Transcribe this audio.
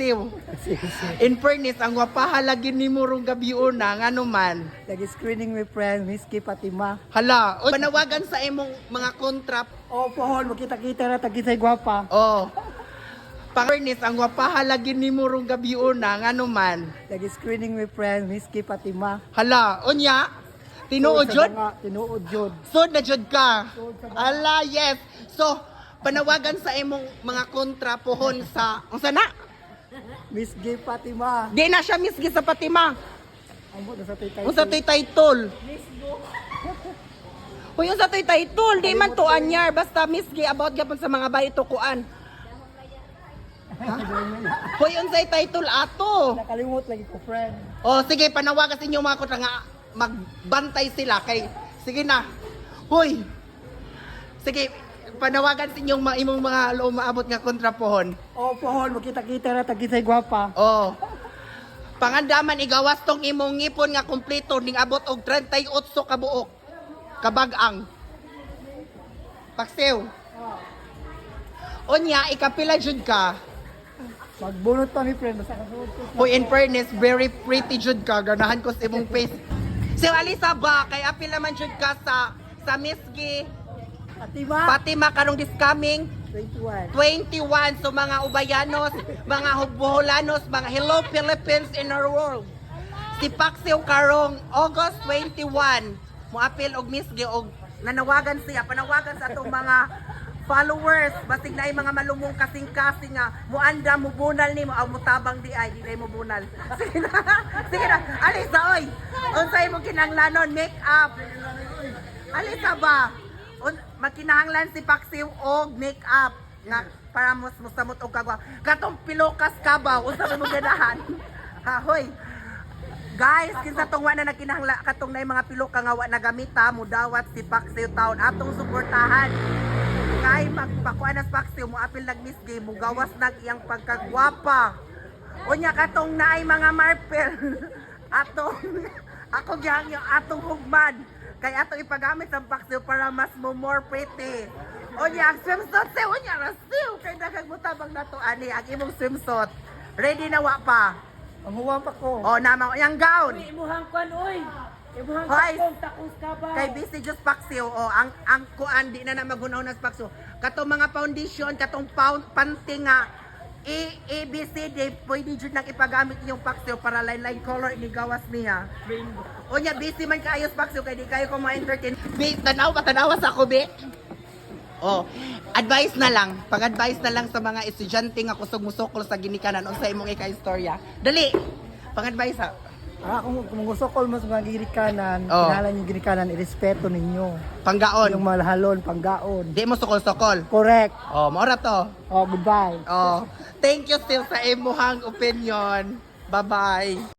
Tiw. In fairness, ang wapaha lagi ni mo rong gabi una, nga naman. Lagi screening with friend, Miski Fatima. Hala, o panawagan sa imong mga kontrap. Oh, pohon, makita-kita na tagisay gwapa. Oh. Pang fairness, ang wapaha lagi ni mo rong gabi una, nga naman. Lagi screening with friend, Miski Fatima. Hala, unya, tinuod jud? Tinuod jud. Sud na jud ka. Hala, yes. So, panawagan sa imong mga kontra pohon sa, unsa na? Miski Fatima. Di na siya misgi sa Fatima. Ambot na sa titay. Unsa to'y title? Hoy, unsa to'y title? Di man to anyar, basta misgi about gapon sa mga bayi tukuan. Hoy, unsay title ato? Nakalimot lagi ko friend. O sige, panawagan sa inyo mga kontra nga magbantay sila kay sige na. Hoy. Sige, panawagan sa inyong imong mga maabot nga kontra pohon. Oh, pohon, makita-kita na tagisay gwapa. Oh. Pangandaman igawas tong imong ngipon nga kumpleto ning abot og 38 ka buok. Kabag-ang. Paksew. Onya, ikapila jud ka. Magbunot pa mi friend, basta kasunod ko. Hoy, in fairness, very pretty jud ka. Ganahan ko sa imong face. Si Alisa ba, kay apila man jud ka sa Misgi. Fatima. Fatima karong this coming 21. 21. So mga Ubayanos, mga Hugboholanos, mga Hello Philippines in our world. Si Paksiw karong August 21. Muapil og Misgi og nanawagan siya, panawagan sa atong mga followers, basig na mga malumong kasing-kasing nga muanda mo bunal ni mo ang mutabang di ay di mo bunal. Sige na. Sige na. Alisa oy. Unsay mo kinahanglanon make up? Alisa ba? Makinahanglan si Paksiw og make up nga para mas musamot og kagwa. Katong pilokas ka ba unsa mo ganahan? Ha hoy. Guys, kinsa tong wa na nagkinahangla katong nay mga pilok ka nga wa nagamita mo dawat si Paksiw taon atong suportahan. Kay magpakuan as Paksiw mo apil nagmisgi mo gawas nag iyang pagkagwapa. Unya katong naay mga marpel atong ako gyang yung atong hugman kay atong ipagamit sa Paksiw para mas more pretty. Unya ang swimsuit si unya rasiw kay daghang mutabang nato ani ang imong swimsuit. Ready na wa pa. Ang huwang pa ko. Oh, namang yang gown. Imuhang kwan oy. Imuhang Hoy. takong kabaw. Kay busy just Paksiw, oh, ang kuan di na magunaw na Paksiw. Katong mga foundation, katong panty nga ABCD, pwede jud nang ipagamit yung Paksiw para line color ini gawas niya. O nya busy man kaayos Paksiw kay di kayo ko ma-entertain. Tanawa sa ako be. Oh, advice na lang, pag-advice na lang sa mga estudyante nga kusog musukol sa ginikanan unsay imong ika-istorya. Dali. Pag-advice ha. Kung gusto ko mas mga girikanan, Oh. kinahalan yung girikanan, irespeto ninyo. Yung Panggaon. malahalon, panggaon. Di mo sukol-sukol. Correct. Oh, maura to. Oh, goodbye. Oh, thank you still sa imuhang opinion. Bye-bye.